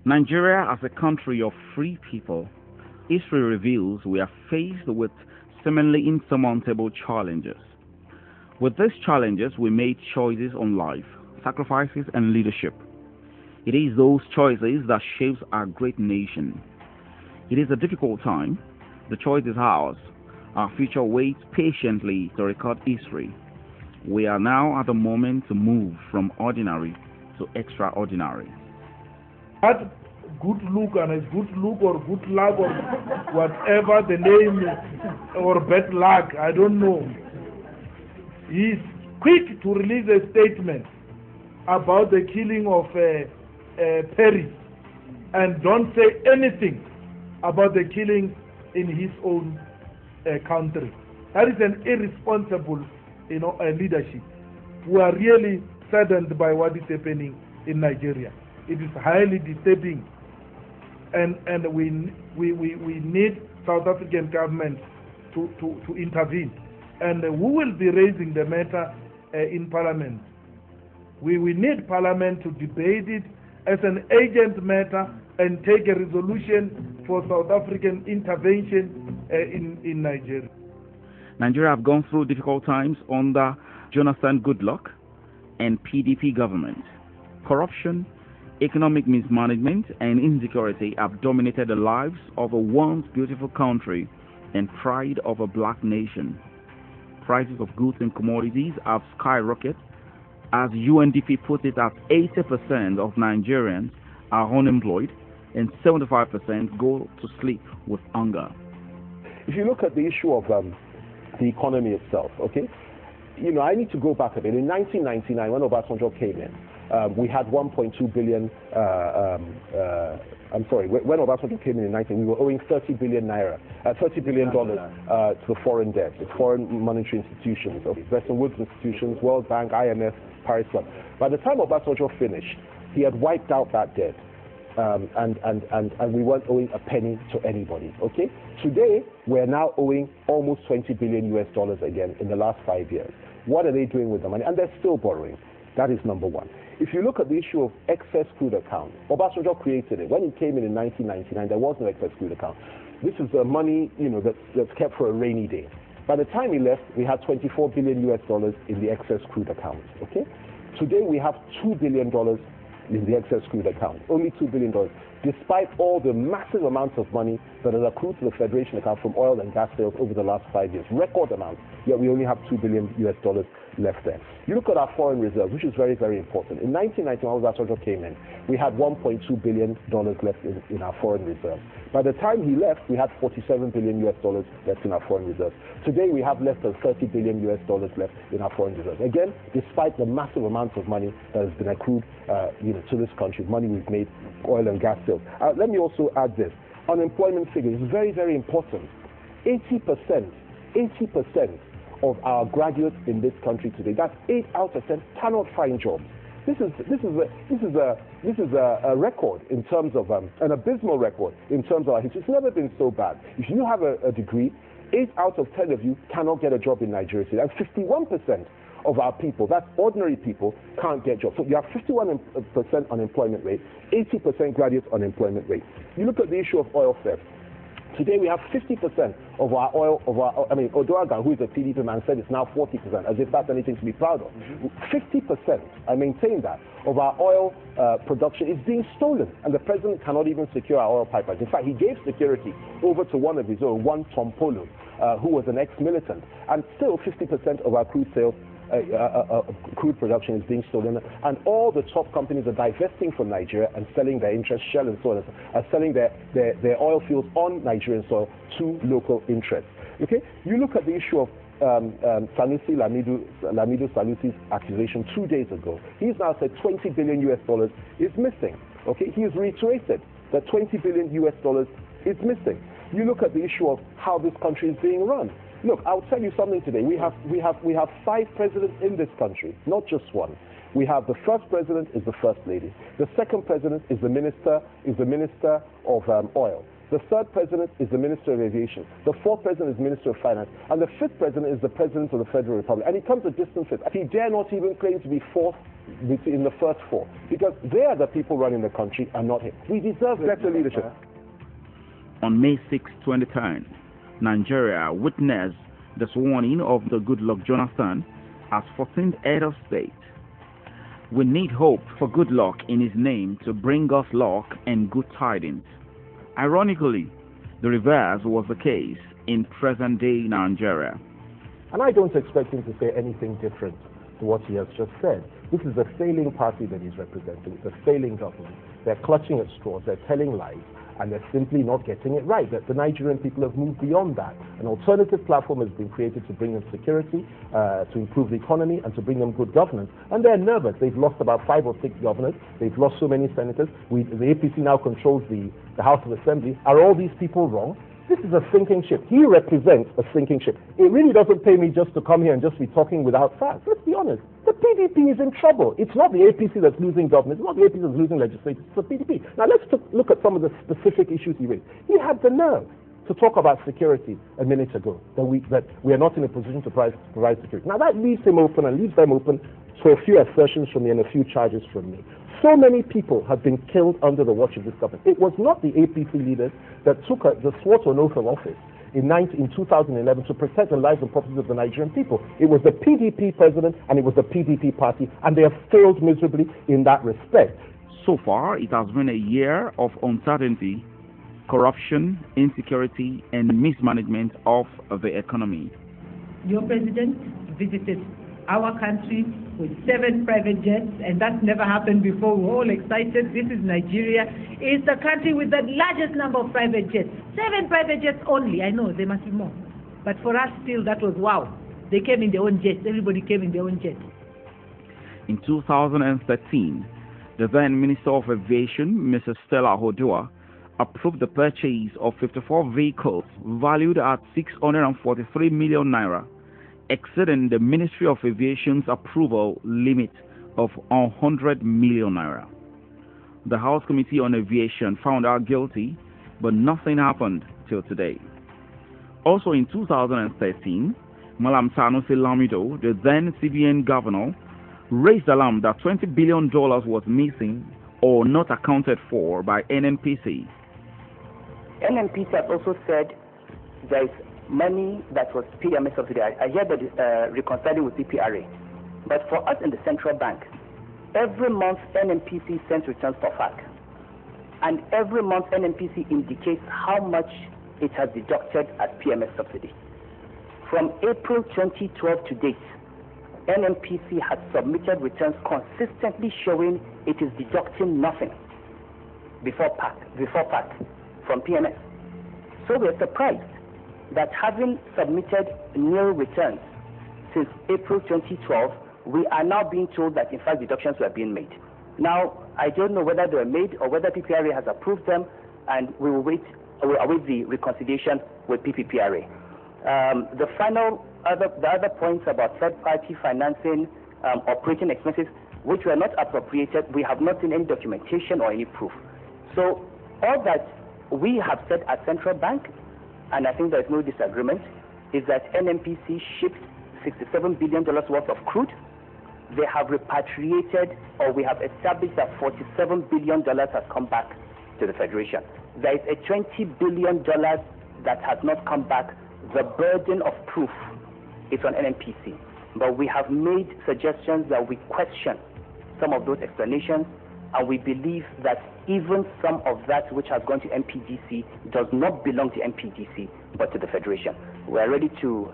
Nigeria as a country of free people, history reveals we are faced with seemingly insurmountable challenges. With these challenges, we made choices on life, sacrifices, and leadership. It is those choices that shapes our great nation. It is a difficult time. The choice is ours. Our future waits patiently to record history. We are now at the moment to move from ordinary to extraordinary. That good look and a good look or good luck or whatever the name is, or bad luck, I don't know. He's quick to release a statement about the killing of Perry and don't say anything about the killing in his own country. That is an irresponsible, leadership. We are really saddened by what is happening in Nigeria. It is highly disturbing, and we need South African government to intervene. And we will be raising the matter in Parliament. We need Parliament to debate it as an urgent matter and take a resolution for South African intervention in Nigeria. Nigeria have gone through difficult times under Jonathan Goodluck and PDP government. Corruption, economic mismanagement, and insecurity have dominated the lives of a once beautiful country and pride of a black nation. Prices of goods and commodities have skyrocketed. As UNDP put it, at 80% of Nigerians are unemployed and 75% go to sleep with hunger. If you look at the issue of the economy itself, okay, I need to go back a bit. In 1999, when Obasanjo came in, we had 1.2 billion. When Obasanjo came in 19, we were owing 30 billion naira, $30 billion to the foreign debt, the foreign monetary institutions, Bretton Woods institutions, World Bank, IMF, Paris Club. By the time Obasanjo finished, he had wiped out that debt. And we weren't owing a penny to anybody, okay? Today, we're now owing almost $20 billion again in the last 5 years. What are they doing with the money? And they're still borrowing. That is number one. If you look at the issue of excess crude account, Obasanjo created it. When he came in 1999, there was no excess crude account. This is the money, that's kept for a rainy day. By the time he left, we had $24 billion in the excess crude account, okay? Today, we have $2 billion in the excess crude account, only $2 billion, despite all the massive amounts of money that has accrued to the Federation account from oil and gas sales over the last 5 years, record amounts, yet we only have $2 billion left there. You look at our foreign reserves, which is very, very important. In 1991, when Obasanjo came in, we had $1.2 billion left in our foreign reserves. By the time he left, we had $47 billion left in our foreign reserves. Today, we have less than $30 billion left in our foreign reserves. Again, despite the massive amounts of money that has been accrued, to this country, money we've made, oil and gas sales. Let me also add this. Unemployment figure is very, very important. 80% of our graduates in this country today, that's 8 out of 10, cannot find jobs. This is a record in terms of an abysmal record in terms of our history. It's never been so bad. If you have a degree, 8 out of 10 of you cannot get a job in Nigeria today. And 51% of our people, that's ordinary people, can't get jobs. So you have 51% unemployment rate, 80% graduate unemployment rate. You look at the issue of oil theft. Today we have 50% of our oil, Odoaga, who is a PDP man, said it's now 40%, as if that's anything to be proud of. 50%, I maintain that, of our oil production is being stolen, and the president cannot even secure our oil pipelines. In fact, he gave security over to one of his own, one Tom Polo, who was an ex-militant, and still 50% of our crude sales crude production is being stolen, and all the top companies are divesting from Nigeria and selling their interests, Shell and so on, are selling their oil fields on Nigerian soil to local interests. Okay, you look at the issue of Sanusi Lamido Sanusi's accusation 2 days ago. He's now said $20 billion is missing. Okay, he has reiterated that $20 billion is missing. You look at the issue of how this country is being run. Look, I'll tell you something today. We have 5 presidents in this country, not just one. We have the first president is the first lady. The second president is the minister of oil. The third president is the Minister of Aviation. The fourth president is Minister of Finance. And the fifth president is the President of the Federal Republic. And he comes a distant fifth. He dare not even claim to be fourth in the first four, because they are the people running the country and not him. We deserve better leadership. On May 6, 2010, Nigeria witnessed the sworn-in of the Goodluck Jonathan as 14th head of state. We need hope for Goodluck in his name to bring us luck and good tidings. Ironically, the reverse was the case in present-day Nigeria. And I don't expect him to say anything different to what he has just said. This is a failing party that he's representing. It's a failing government. They're clutching at straws. They're telling lies. And they're simply not getting it right. That the Nigerian people have moved beyond that. An alternative platform has been created to bring them security, to improve the economy, and to bring them good governance. And they're nervous. They've lost about 5 or 6 governors. They've lost so many senators. The APC now controls the House of Assembly. Are all these people wrong? This is a sinking ship. He represents a sinking ship. It really doesn't pay me just to come here and just be talking without facts. Let's be honest. The PDP is in trouble. It's not the APC that's losing government. It's not the APC that's losing legislation. It's the PDP. Now let's look at some of the specific issues he raised. He had the nerve to talk about security a minute ago, that we are not in a position to provide security. Now that leaves him open and leaves them open to a few assertions from me and a few charges from me. So many people have been killed under the watch of this government. It was not the APC leaders that swore to an oath of office in 2011 to protect the lives and properties of the Nigerian people. It was the PDP president and it was the PDP party, and they have failed miserably in that respect. So far, it has been a year of uncertainty, corruption, insecurity, and mismanagement of the economy. Your president visited our country with 7 private jets, and that's never happened before. We're all excited. This is Nigeria. It's the country with the largest number of private jets. 7 private jets only. I know there must be more, but for us still that was wow. They came in their own jets. Everybody came in their own jets. In 2013, the then Minister of Aviation, Mrs. Stella Hodua, approved the purchase of 54 vehicles valued at 643 million naira, exceeding the Ministry of Aviation's approval limit of 100 million naira. The House Committee on Aviation found her guilty, but nothing happened till today. Also in 2013, Malam Sanusi Lamido, the then CBN governor, raised alarm that $20 billion was missing or not accounted for by NNPC. NNPC has also said there is money that was PMS subsidy. I hear that reconciling with PPRA. But for us in the central bank, every month NNPC sends returns for FAC. And every month NNPC indicates how much it has deducted as PMS subsidy. From April 2012 to date, NNPC has submitted returns consistently showing it is deducting nothing before PAC from PMS. So we are surprised that having submitted nil returns since April 2012, we are now being told that in fact deductions were being made. Now, I don't know whether they were made or whether PPRA has approved them, and we will await the reconciliation with PPPRA. The other points about third-party financing, operating expenses, which were not appropriated, we have not seen any documentation or any proof. So all that we have said at Central Bank, and I think there is no disagreement, is that NNPC shipped $67 billion worth of crude. They have repatriated, or we have established that $47 billion has come back to the Federation. There is a $20 billion that has not come back. The burden of proof is on NNPC. But we have made suggestions that we question some of those explanations, and we believe that even some of that which has gone to MPDC does not belong to MPDC, but to the Federation. We are ready to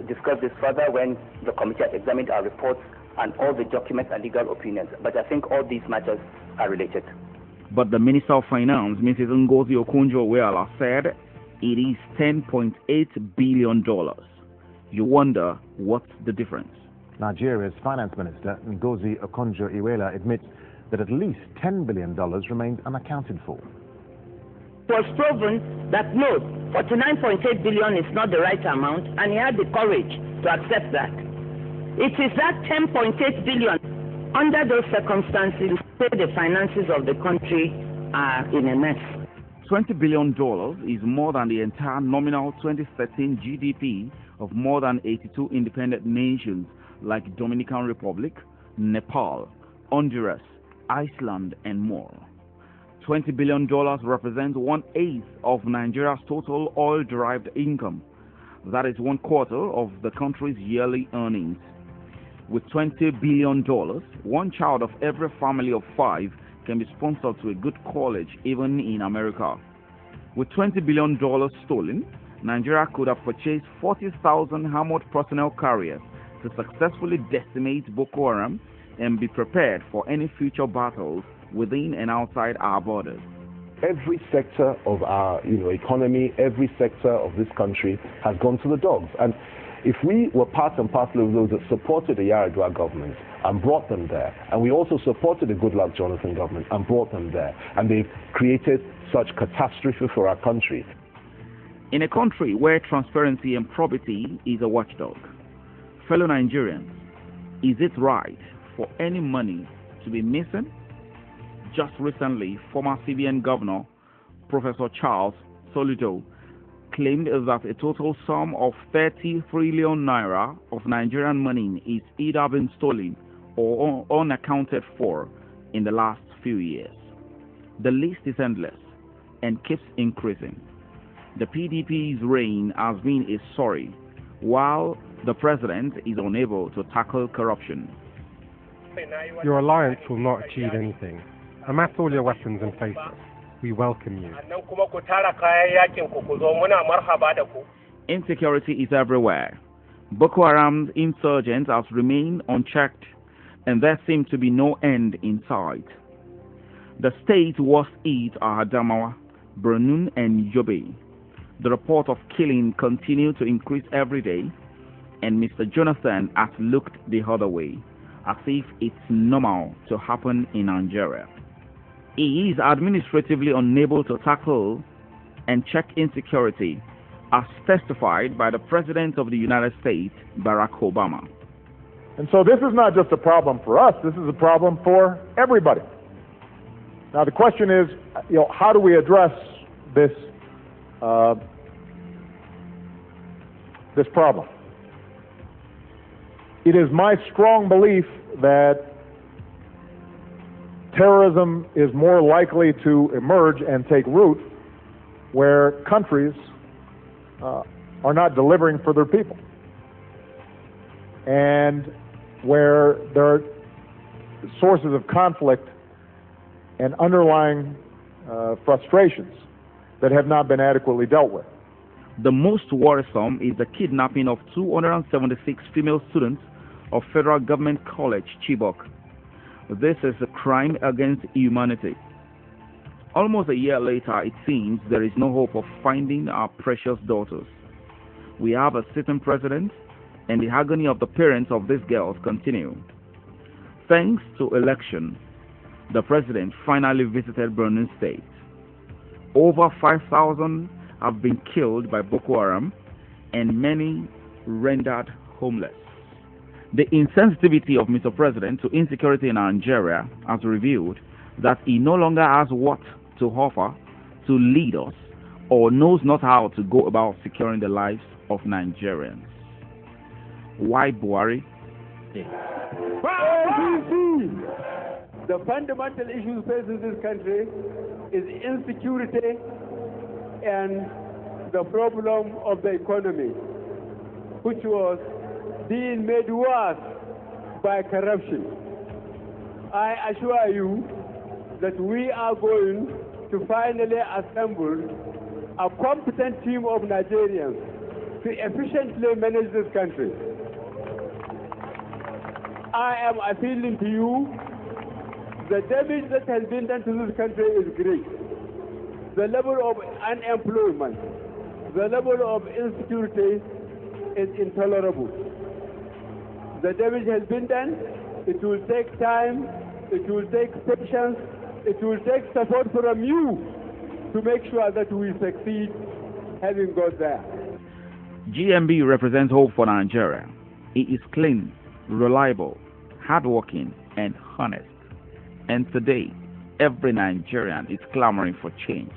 discuss this further when the committee has examined our reports and all the documents and legal opinions. But I think all these matters are related. But the Minister of Finance, Mrs. Ngozi Okonjo-Iweala, said it is $10.8 billion. You wonder what's the difference. Nigeria's Finance Minister, Ngozi Okonjo-Iweala, admits that at least $10 billion remains unaccounted for. It was proven that no, 49.8 billion is not the right amount, and he had the courage to accept that. It is that 10.8 billion. Under those circumstances, the finances of the country are in a mess. $20 billion is more than the entire nominal 2013 GDP of more than 82 independent nations like Dominican Republic, Nepal, Honduras, Iceland, and more. $20 billion represents 1/8 of Nigeria's total oil-derived income. That is 1/4 of the country's yearly earnings. With $20 billion, one child of every family of 5 can be sponsored to a good college, even in America. With $20 billion stolen, Nigeria could have purchased 40,000 armored personnel carriers to successfully decimate Boko Haram and be prepared for any future battles within and outside our borders. Every sector of our economy, every sector of this country has gone to the dogs. And if we were part and parcel of those that supported the Yar'Adua government and brought them there, and we also supported the Goodluck Jonathan government and brought them there, and they've created such catastrophe for our country. In a country where transparency and probity is a watchdog, fellow Nigerians, is it right for any money to be missing? Just recently, former CBN Governor Professor Charles Soludo claimed that a total sum of 30 trillion naira of Nigerian money is either been stolen or unaccounted for in the last few years. The list is endless and keeps increasing. The PDP's reign has been a sorry, while the president is unable to tackle corruption. Your alliance will not achieve anything. Amass all your weapons and face us. We welcome you. Insecurity is everywhere. Boko Haram's insurgents have remained unchecked, and there seems to be no end in sight. The state's worst hits are Adamawa, Borno, and Yobe. The report of killing continue to increase every day, and Mr. Jonathan has looked the other way, as if it's normal to happen in Nigeria. He is administratively unable to tackle and check insecurity, as testified by the President of the United States, Barack Obama. And so this is not just a problem for us, this is a problem for everybody. Now the question is, how do we address this this problem? It is my strong belief that terrorism is more likely to emerge and take root where countries are not delivering for their people, and where there are sources of conflict and underlying frustrations that have not been adequately dealt with. The most worrisome is the kidnapping of 276 female students of Federal Government College, Chibok. This is a crime against humanity. Almost a year later, it seems there is no hope of finding our precious daughters. We have a sitting president, and the agony of the parents of these girls continue. Thanks to election, the president finally visited Borno State. Over 5,000 have been killed by Boko Haram, and many rendered homeless. The insensitivity of Mr. President to insecurity in Nigeria has revealed that he no longer has what to offer to lead us, or knows not how to go about securing the lives of Nigerians. Why Buhari? The fundamental issue facing this country is insecurity and the problem of the economy, which was being made worse by corruption. I assure you that we are going to finally assemble a competent team of Nigerians to efficiently manage this country. I am appealing to you. The damage that has been done to this country is great. The level of unemployment, the level of insecurity is intolerable. The damage has been done. It will take time, it will take patience, it will take support from you to make sure that we succeed having got there. GMB represents hope for Nigeria. He is clean, reliable, hardworking, and honest. And today, every Nigerian is clamoring for change.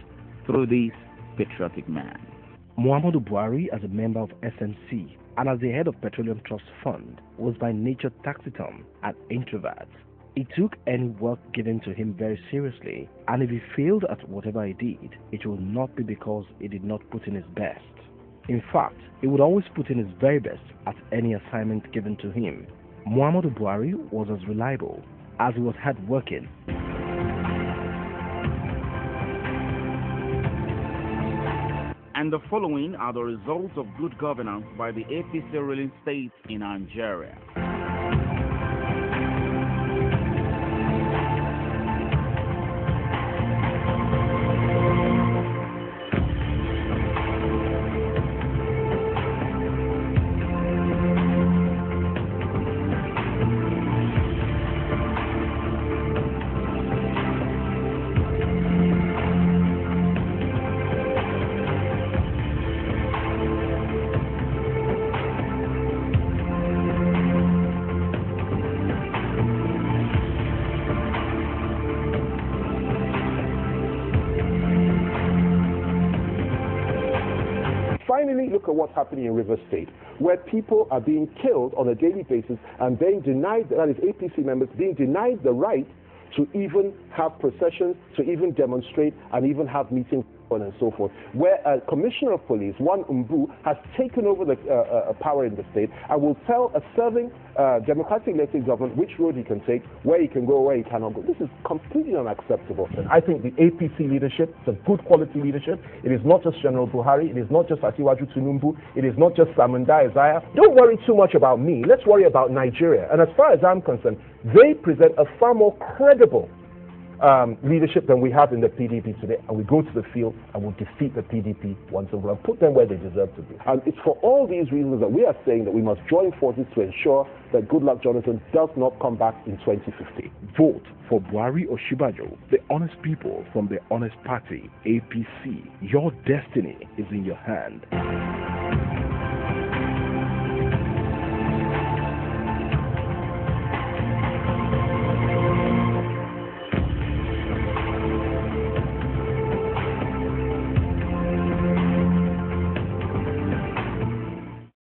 through this patriotic man. Muhammadu Buhari, as a member of SNC and as the head of Petroleum Trust Fund, was by nature taciturn and introvert. He took any work given to him very seriously, and if he failed at whatever he did, it would not be because he did not put in his best. In fact, he would always put in his very best at any assignment given to him. Muhammadu Buhari was as reliable as he was hardworking. And the following are the results of good governance by the APC ruling states in Nigeria. Finally, look at what's happening in River State, where people are being killed on a daily basis and being denied, that is APC members, being denied the right to even have processions, to even demonstrate, and even have meetings and so forth, where a commissioner of police, one Umbu, has taken over the power in the state and will tell a serving democratically elected government which road he can take, where he can go, where he cannot go. This is completely unacceptable. And I think the APC leadership is a good quality leadership. It is not just General Buhari, it is not just Asiwaju Tinubu, it is not just Samanda Isaiah. Don't worry too much about me. Let's worry about Nigeria. And as far as I'm concerned, they present a far more credible leadership than we have in the PDP today, and we go to the field and we'll defeat the PDP once and for all, put them where they deserve to be. And it's for all these reasons that we are saying that we must join forces to ensure that Goodluck Jonathan does not come back in 2050. Vote for Buhari Osinbajo, the honest people from the honest party, APC. Your destiny is in your hand.